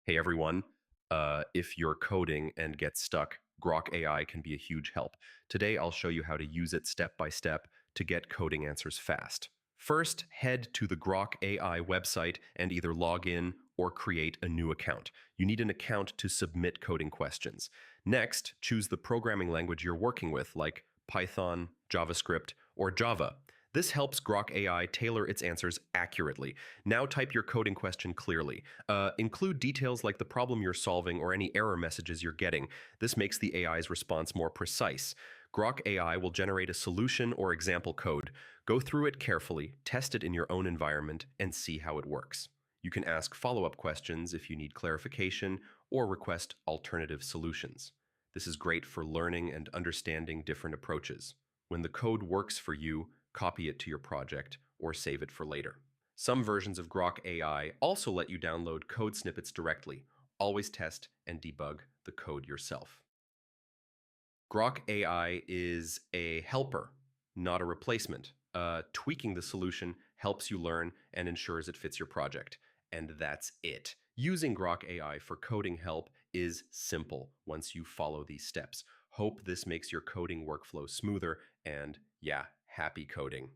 Hey everyone, if you're coding and get stuck, Grok AI can be a huge help. Today I'll show you how to use it step by step to get coding answers fast. First, head to the Grok AI website and either log in or create a new account. You need an account to submit coding questions. Next, choose the programming language you're working with, like Python, JavaScript, or Java. This helps Grok AI tailor its answers accurately. Now type your coding question clearly. Include details like the problem you're solving or any error messages you're getting. This makes the AI's response more precise. Grok AI will generate a solution or example code. Go through it carefully, test it in your own environment, and see how it works. You can ask follow-up questions if you need clarification or request alternative solutions. This is great for learning and understanding different approaches. When the code works for you, copy it to your project or save it for later. Some versions of Grok AI also let you download code snippets directly. Always test and debug the code yourself. Grok AI is a helper, not a replacement. Tweaking the solution helps you learn and ensures it fits your project. And that's it. Using Grok AI for coding help is simple once you follow these steps. Hope this makes your coding workflow smoother and, yeah, happy coding.